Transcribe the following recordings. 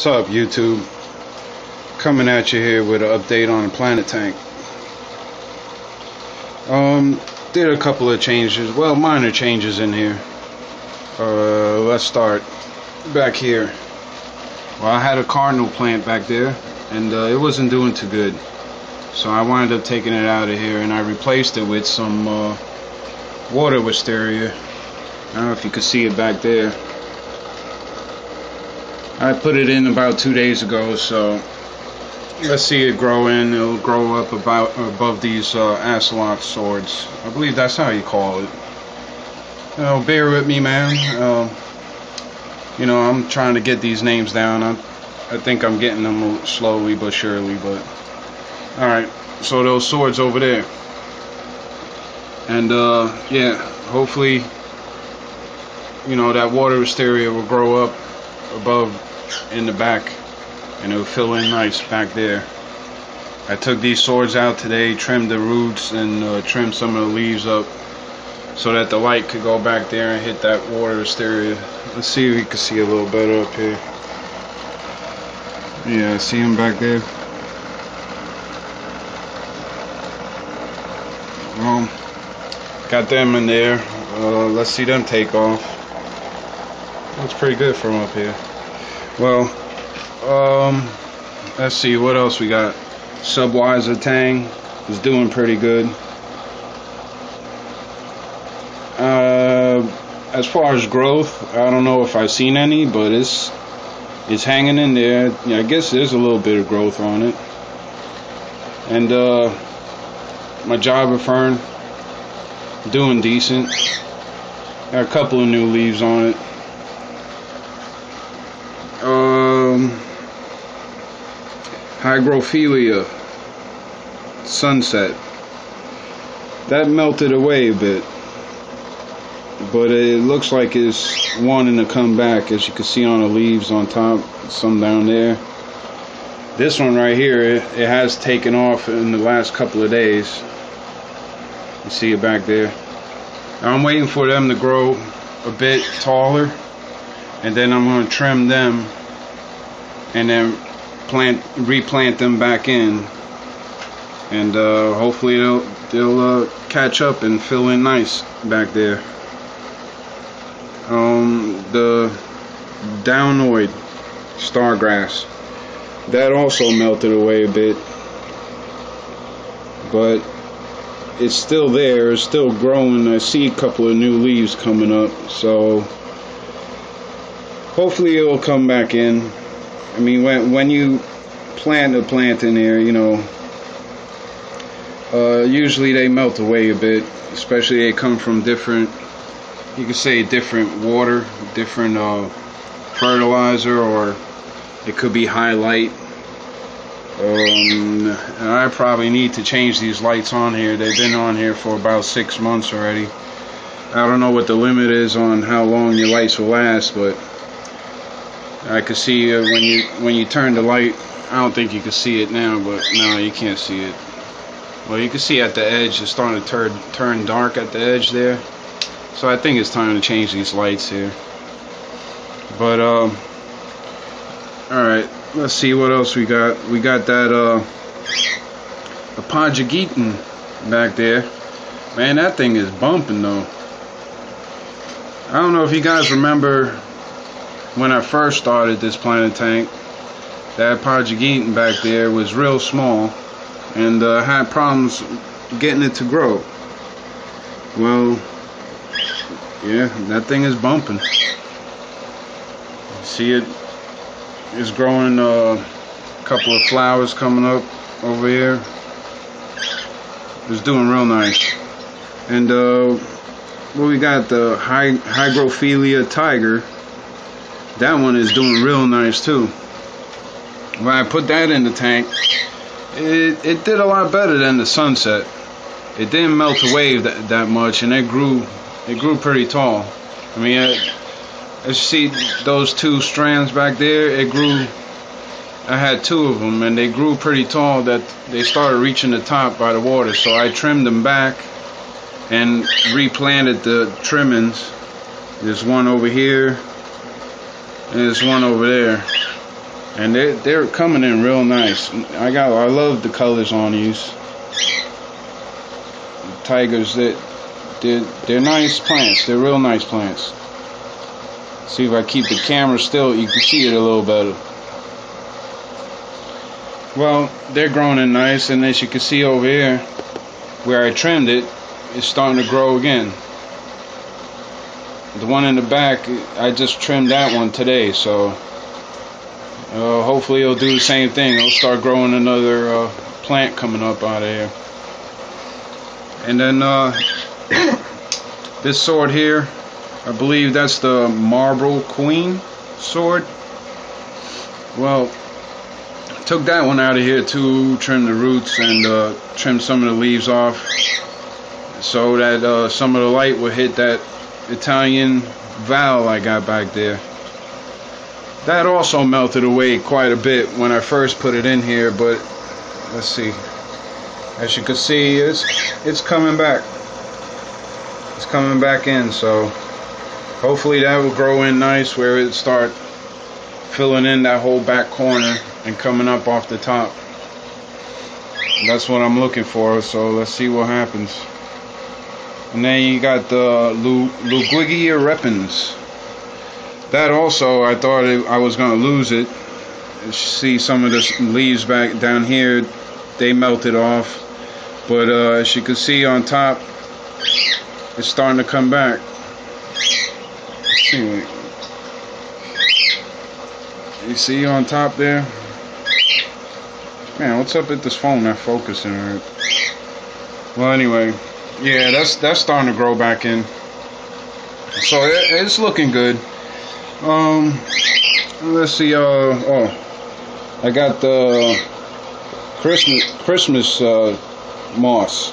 What's up, YouTube? Coming at you here with an update on the Planet Tank. Did a couple of changes, well, minor changes in here. Let's start back here. Well, I had a cardinal plant back there, and it wasn't doing too good. So I wound up taking it out of here, and I replaced it with some water wisteria. I don't know if you can see it back there. I put it in about 2 days ago, so let's see it grow in. It'll grow up about above these Aslok swords. I believe that's how you call it. Bear with me, man. I'm trying to get these names down. I think I'm getting them slowly but surely. But all right, so those swords over there, and yeah, hopefully, that water wisteria will grow up above in the back, and it'll fill in nice back there. I took these swords out today, trimmed the roots, and trimmed some of the leaves up so that the light could go back there and hit that water wisteria. Let's see if we can see a little better up here. Yeah, see them back there? Well, got them in there. Let's see them take off. Looks pretty good from up here. Well, let's see what else we got. Subwiser Tang is doing pretty good. As far as growth, I don't know if I've seen any, but it's hanging in there. Yeah, I guess there's a little bit of growth on it. And my Java Fern doing decent. Got a couple of new leaves on it. Hygrophila Sunset, that melted away a bit, but it looks like it's wanting to come back, as you can see on the leaves on top, some down there. This one right here, it has taken off in the last couple of days. You see it back there. Now I'm waiting for them to grow a bit taller, and then I'm going to trim them and then replant them back in, and hopefully they'll catch up and fill in nice back there. The Downoid Stargrass, that also melted away a bit, but it's still there. It's still growing. I see a couple of new leaves coming up, so hopefully it'll come back in. I mean, when you plant a plant in there, usually they melt away a bit, especially they come from different, you could say different water, different fertilizer, or it could be high light. I probably need to change these lights on here. They've been on here for about 6 months already. I don't know what the limit is on how long your lights will last, but I could see when you turn the light. I don't think you can see it now, but no, you can't see it. Well, you can see at the edge, it's starting to turn dark at the edge there. So I think it's time to change these lights here. But alright, let's see what else we got. We got that Apajagitan back there. Man, that thing is bumping though. I don't know if you guys remember when I first started this Planet Tank. That Apajagitan back there was real small, and had problems getting it to grow. Well, yeah, that thing is bumping. See it? It's growing a couple of flowers coming up over here. It's doing real nice. And well, we got the Hygrophila Tiger. That one is doing real nice too. When I put that in the tank, it did a lot better than the Sunset. It didn't melt away that much, and it grew pretty tall. I mean, as you see those two strands back there, it grew. I had 2 of them, and they grew pretty tall that they started reaching the top by the water. So I trimmed them back and replanted the trimmings. There's one over here, and there's one over there. and they're coming in real nice. I love the colors on these tigers. They're nice plants. They're real nice plants. See if I keep the camera still, you can see it a little better. Well, they're growing in nice, and as you can see over here, where I trimmed it, it's starting to grow again. The one in the back, I just trimmed that one today, so hopefully it'll do the same thing. It'll start growing another plant coming up out of here. And then this sword here, I believe that's the Marble Queen sword. Well, took that one out of here too, trimmed the roots and trimmed some of the leaves off so that some of the light would hit that Italian Val I got back there. That also melted away quite a bit when I first put it in here, but let's see. As you can see, it's coming back. It's coming back in, so hopefully that will grow in nice where it start filling in that whole back corner and coming up off the top. That's what I'm looking for, so let's see what happens. And then you got the Ludwigia repens. That also, I thought I was going to lose it. You see some of the leaves back down here, they melted off. But as you can see on top, it's starting to come back. Let's see. You see on top there? Man, what's up with this phone not focusing right? Well, anyway, yeah, that's starting to grow back in. So it's looking good. Let's see. Oh, I got the Christmas moss.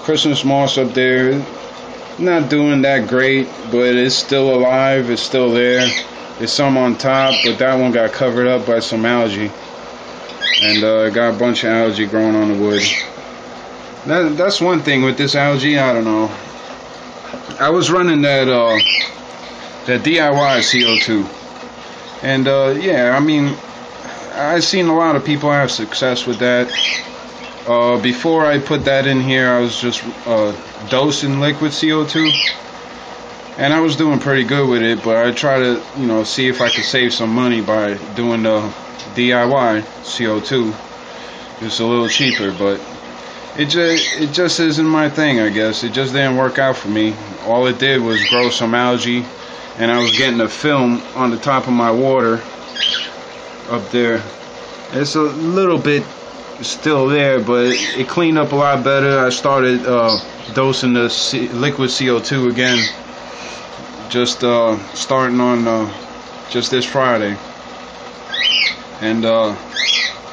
Christmas moss up there. Not doing that great, but it's still alive. It's still there. There's some on top, but that one got covered up by some algae. And I got a bunch of algae growing on the wood. That's one thing with this algae, I don't know. I was running that DIY CO2. And yeah, I mean, I've seen a lot of people have success with that. Before I put that in here, I was just dosing liquid CO2. And I was doing pretty good with it, but I try to, see if I could save some money by doing the DIY CO2. It's a little cheaper, but it just isn't my thing, I guess. It just didn't work out for me. All it did was grow some algae, and I was getting a film on the top of my water up there. It's a little bit still there, but it cleaned up a lot better. I started dosing the liquid CO2 again, just starting on just this Friday. And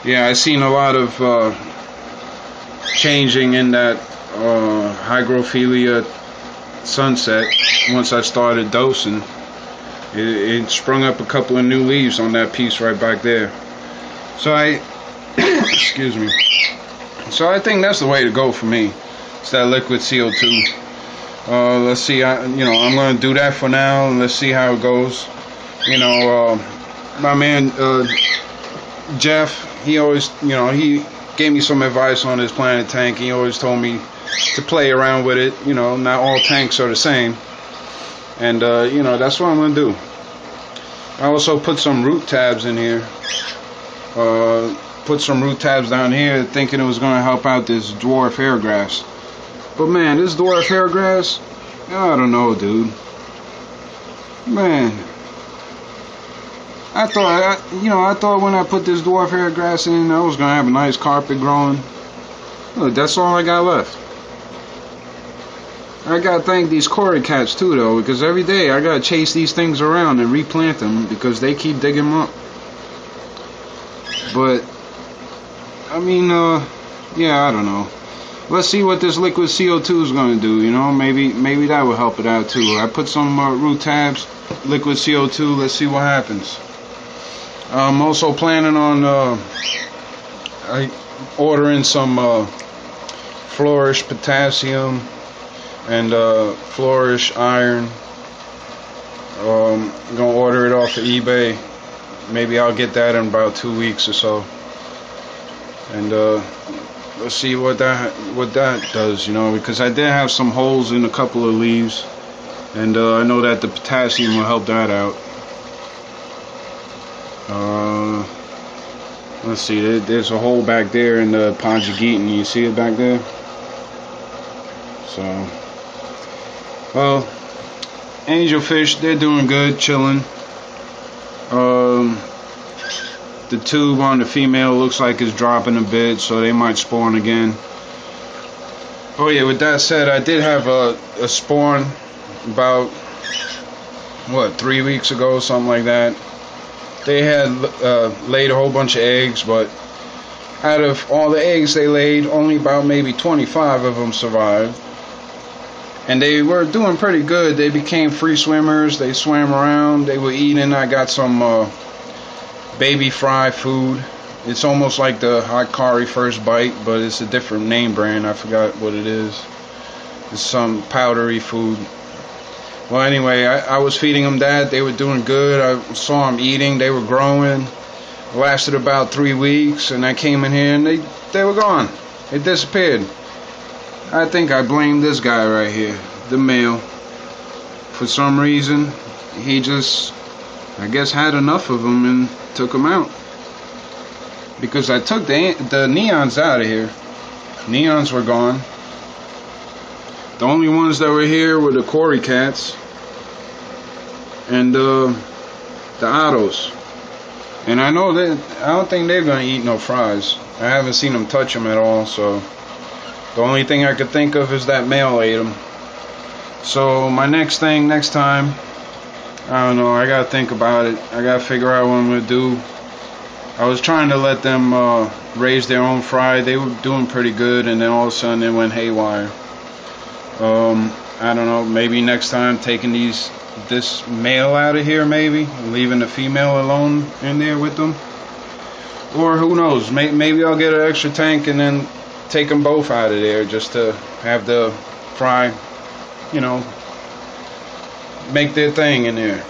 yeah, I seen a lot of changing in that hygrophila sunset once I started dosing. It sprung up a couple of new leaves on that piece right back there. So excuse me. So I think that's the way to go for me. It's that liquid CO2. Let's see. I'm going to do that for now, and let's see how it goes. My man Jeff, he always, he gave me some advice on his Planet tank. He always told me to play around with it. Not all tanks are the same. And, that's what I'm going to do. I also put some root tabs in here. Put some root tabs down here thinking it was going to help out this dwarf hairgrass. But, man, this dwarf hairgrass, I don't know, dude. Man. I thought when I put this dwarf hairgrass in, I was going to have a nice carpet growing. Look, that's all I got left. I gotta thank these Cory cats too, though, because every day I gotta chase these things around and replant them because they keep digging them up. But I mean, yeah, I don't know. Let's see what this liquid CO2 is gonna do. Maybe that will help it out too. I put some root tabs, liquid CO2. Let's see what happens. I'm also planning on ordering some Flourish potassium and Flourish iron. I'm gonna order it off of eBay maybe I'll get that in about 2 weeks or so, and let's see what that does, you know, because I did have some holes in a couple of leaves, and I know that the potassium will help that out. Let's see, there's a hole back there in the Ponjighitan. You see it back there? So, well, angelfish, they're doing good, chilling. The tube on the female looks like it's dropping a bit, so they might spawn again. Oh yeah, with that said, I did have a spawn about, what, 3 weeks ago, something like that. They had laid a whole bunch of eggs, but out of all the eggs they laid, only about maybe 25 of them survived. And they were doing pretty good. They became free swimmers. They swam around. They were eating. I got some baby fry food. It's almost like the Hikari First Bite, but it's a different name brand. I forgot what it is. It's some powdery food. Well, anyway, I was feeding them that. They were doing good. I saw them eating. They were growing. It lasted about 3 weeks, and I came in here, and they were gone. They disappeared. I think I blame this guy right here, the male. For some reason, he just, I guess, had enough of them and took them out. Because I took the neons out of here. Neons were gone. The only ones that were here were the Cory cats and the Ottos. And I know that I don't think they're gonna eat no fries. I haven't seen them touch them at all, so the only thing I could think of is that male ate them. So my next time, I don't know, I gotta think about it. I gotta figure out what I'm gonna do. I was trying to let them raise their own fry. They were doing pretty good, and then all of a sudden it went haywire. I don't know, maybe next time taking this male out of here, maybe leaving the female alone in there with them, or who knows, maybe I'll get an extra tank and then take them both out of there just to have the fry, you know, make their thing in there.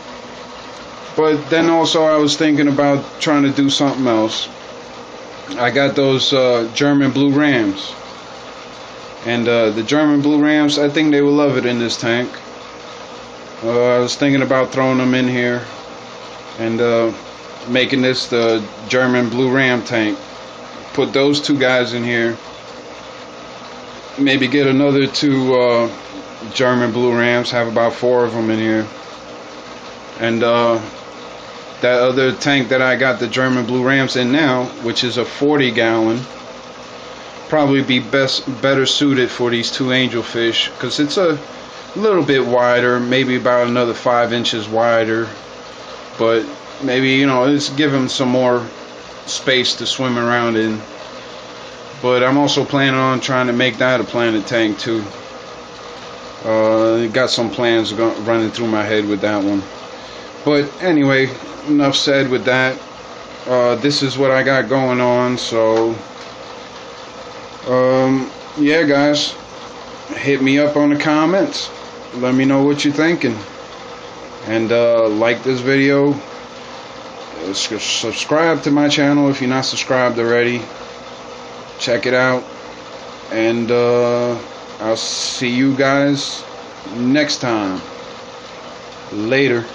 But then also I was thinking about trying to do something else. I got those German blue rams. And the German blue rams, I think they will love it in this tank. I was thinking about throwing them in here and making this the German blue ram tank. Put those two guys in here. Maybe get another 2 German blue rams. Have about 4 of them in here. And that other tank that I got the German blue rams in now, which is a 40-gallon, probably be better suited for these 2 angelfish, because it's a little bit wider, maybe about another 5 inches wider, but maybe, you know, it's give them some more space to swim around in. But I'm also planning on trying to make that a planted tank too. Got some plans running through my head with that one. But anyway, enough said with that. This is what I got going on, so yeah, guys, hit me up on the comments. Let me know what you're thinking, and like this video. Subscribe to my channel if you're not subscribed already. Check it out, and I'll see you guys next time. Later.